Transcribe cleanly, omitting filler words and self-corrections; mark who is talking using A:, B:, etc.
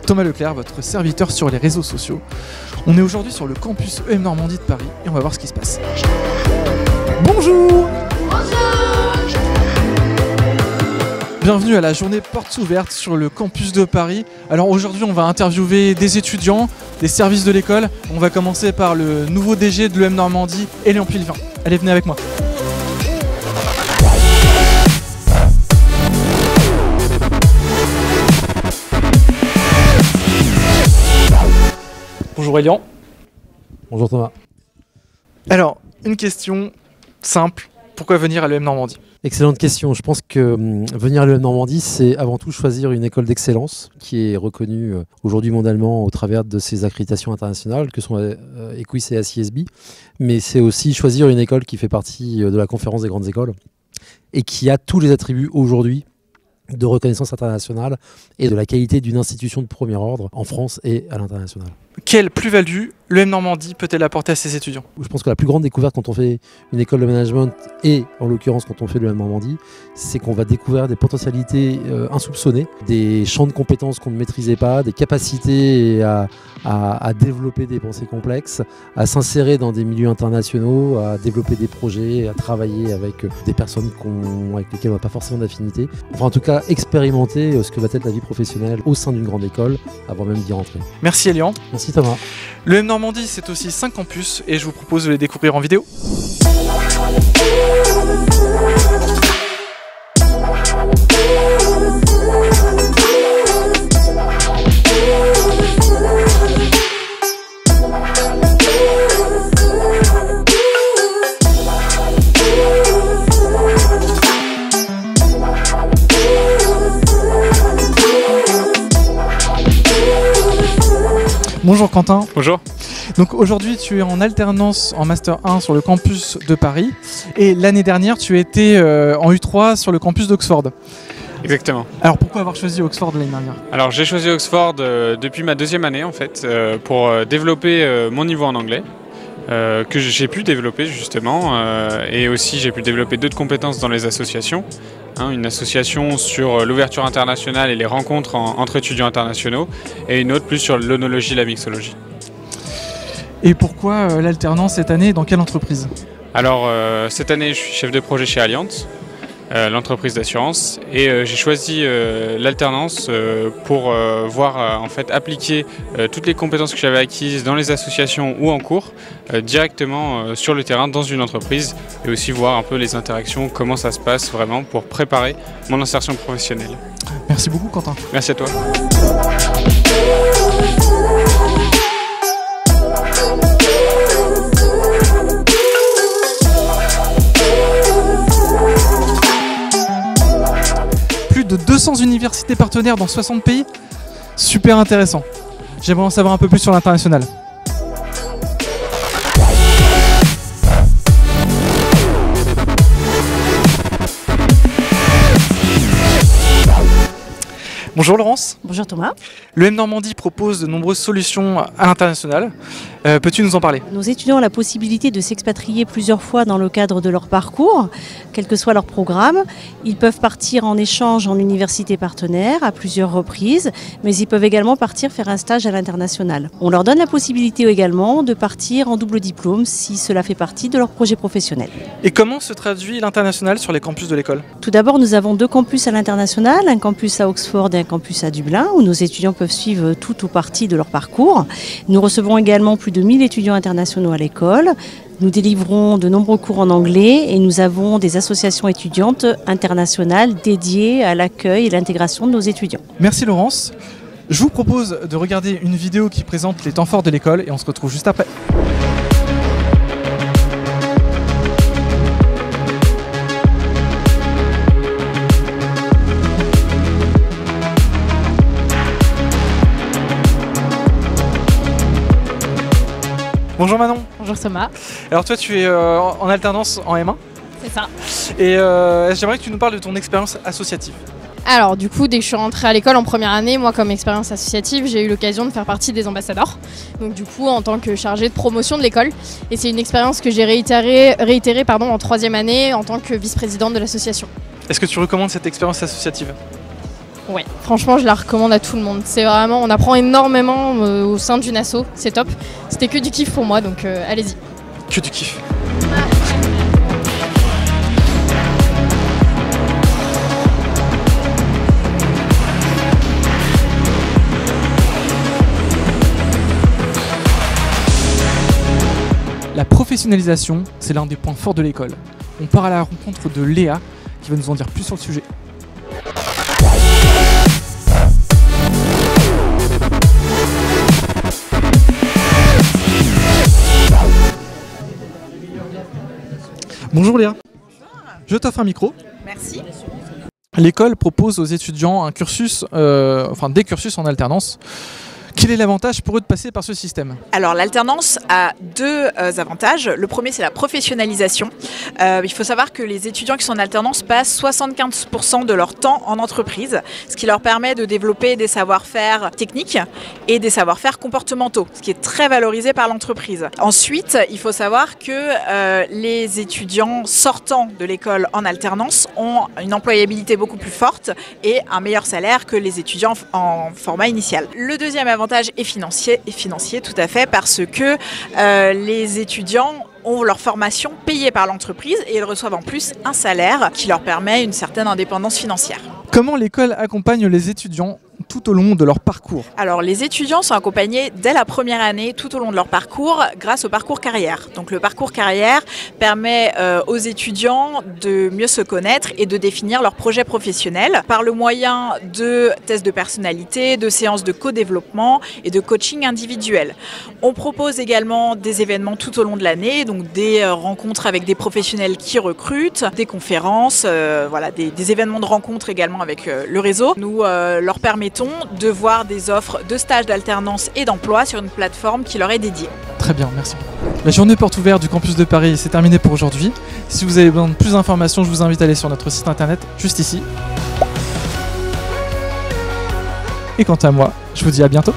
A: Thomas Leclerc, votre serviteur sur les réseaux sociaux. On est aujourd'hui sur le campus EM Normandie de Paris et on va voir ce qui se passe. Bonjour! Bienvenue à la journée portes ouvertes sur le campus de Paris. Alors aujourd'hui on va interviewer des étudiants, des services de l'école. On va commencer par le nouveau DG de l'EM Normandie, Elian Pilvin. Allez, venez avec moi. Bonjour Elian.
B: Bonjour Thomas.
A: Alors, une question simple. Pourquoi venir à l'EM Normandie ?
B: Excellente question. Je pense que venir à l'EM Normandie, c'est avant tout choisir une école d'excellence qui est reconnue aujourd'hui mondialement au travers de ses accréditations internationales, que sont EQUIS et ACSB. Mais c'est aussi choisir une école qui fait partie de la conférence des grandes écoles et qui a tous les attributs aujourd'hui de reconnaissance internationale et de la qualité d'une institution de premier ordre en France et à l'international.
A: Quelle plus-value l'EM Normandie peut-elle apporter à ses étudiants ?
B: Je pense que la plus grande découverte quand on fait une école de management et en l'occurrence quand on fait l'EM Normandie, c'est qu'on va découvrir des potentialités insoupçonnées, des champs de compétences qu'on ne maîtrisait pas, des capacités à développer des pensées complexes, à s'insérer dans des milieux internationaux, à développer des projets, à travailler avec des personnes avec lesquelles on n'a pas forcément d'affinité. Enfin en tout cas expérimenter ce que va être la vie professionnelle au sein d'une grande école avant même d'y rentrer.
A: Merci Elian.
B: Merci Thomas.
A: L'EM Normandie, c'est aussi 5 campus et je vous propose de les découvrir en vidéo. Bonjour Quentin.
C: Bonjour.
A: Donc aujourd'hui tu es en alternance en Master 1 sur le campus de Paris et l'année dernière tu étais en U3 sur le campus d'Oxford.
C: Exactement.
A: Alors pourquoi avoir choisi Oxford l'année dernière ?
C: Alors j'ai choisi Oxford depuis ma deuxième année en fait pour développer mon niveau en anglais que j'ai pu développer justement et aussi j'ai pu développer d'autres compétences dans les associations. Une association sur l'ouverture internationale et les rencontres entre étudiants internationaux et une autre plus sur l'onologie et la mixologie.
A: Et pourquoi l'alternance cette année et dans quelle entreprise ?
C: Alors cette année je suis chef de projet chez Allianz, l'entreprise d'assurance, et j'ai choisi l'alternance pour voir en fait appliquer toutes les compétences que j'avais acquises dans les associations ou en cours directement sur le terrain dans une entreprise et aussi voir un peu les interactions, comment ça se passe vraiment pour préparer mon insertion professionnelle.
A: Merci beaucoup Quentin.
C: Merci à toi.
A: De 200 universités partenaires dans 60 pays. Super intéressant. J'aimerais en savoir un peu plus sur l'international. Bonjour Laurence.
D: Bonjour Thomas.
A: L'EM Normandie propose de nombreuses solutions à l'international. Peux-tu nous en parler ?
D: Nos étudiants ont la possibilité de s'expatrier plusieurs fois dans le cadre de leur parcours, quel que soit leur programme. Ils peuvent partir en échange en université partenaire à plusieurs reprises, mais ils peuvent également partir faire un stage à l'international. On leur donne la possibilité également de partir en double diplôme si cela fait partie de leur projet professionnel.
A: Et comment se traduit l'international sur les campus de l'école ?
D: Tout d'abord, nous avons 2 campus à l'international, un campus à Oxford et un campus à Dublin, où nos étudiants peuvent suivre tout ou partie de leur parcours. Nous recevons également plus de 1000 étudiants internationaux à l'école. Nous délivrons de nombreux cours en anglais et nous avons des associations étudiantes internationales dédiées à l'accueil et l'intégration de nos étudiants.
A: Merci Laurence. Je vous propose de regarder une vidéo qui présente les temps forts de l'école et on se retrouve juste après. Bonjour Manon.
E: Bonjour Thomas.
A: Alors toi tu es en alternance en M1
E: C'est ça.
A: et j'aimerais que tu nous parles de ton expérience associative.
E: Alors du coup, dès que je suis rentrée à l'école en première année, moi comme expérience associative, j'ai eu l'occasion de faire partie des ambassadeurs. Donc du coup, en tant que chargée de promotion de l'école. Et c'est une expérience que j'ai réitérée en troisième année en tant que vice-présidente de l'association.
A: Est-ce que tu recommandes cette expérience associative ?
E: Ouais, franchement, je la recommande à tout le monde. C'est vraiment, on apprend énormément au sein d'une asso, c'est top. C'était que du kiff pour moi, donc allez-y.
A: Que du kiff. La professionnalisation, c'est l'un des points forts de l'école. On part à la rencontre de Léa, qui va nous en dire plus sur le sujet. Bonjour Léa. Je t'offre un micro.
F: Merci.
A: L'école propose aux étudiants un cursus, des cursus en alternance. Quel est l'avantage pour eux de passer par ce système?
F: Alors l'alternance a deux avantages. Le premier, c'est la professionnalisation. Il faut savoir que les étudiants qui sont en alternance passent 75% de leur temps en entreprise, ce qui leur permet de développer des savoir-faire techniques et des savoir-faire comportementaux, ce qui est très valorisé par l'entreprise. Ensuite, il faut savoir que les étudiants sortant de l'école en alternance ont une employabilité beaucoup plus forte et un meilleur salaire que les étudiants en format initial. Le deuxième avantage est financier tout à fait, parce que les étudiants ont leur formation payée par l'entreprise et ils reçoivent en plus un salaire qui leur permet une certaine indépendance financière.
A: Comment l'école accompagne les étudiants tout au long de leur parcours?
F: Alors les étudiants sont accompagnés dès la première année tout au long de leur parcours grâce au parcours carrière. Donc le parcours carrière permet aux étudiants de mieux se connaître et de définir leur projet professionnel par le moyen de tests de personnalité, de séances de co-développement et de coaching individuel. On propose également des événements tout au long de l'année, donc des rencontres avec des professionnels qui recrutent, des conférences, des événements de rencontres également avec le réseau. Nous leur permettons de voir des offres de stages d'alternance et d'emploi sur une plateforme qui leur est dédiée.
A: Très bien, merci. La journée porte ouverte du campus de Paris, c'est terminé pour aujourd'hui. Si vous avez besoin de plus d'informations, je vous invite à aller sur notre site internet, juste ici. Et quant à moi, je vous dis à bientôt.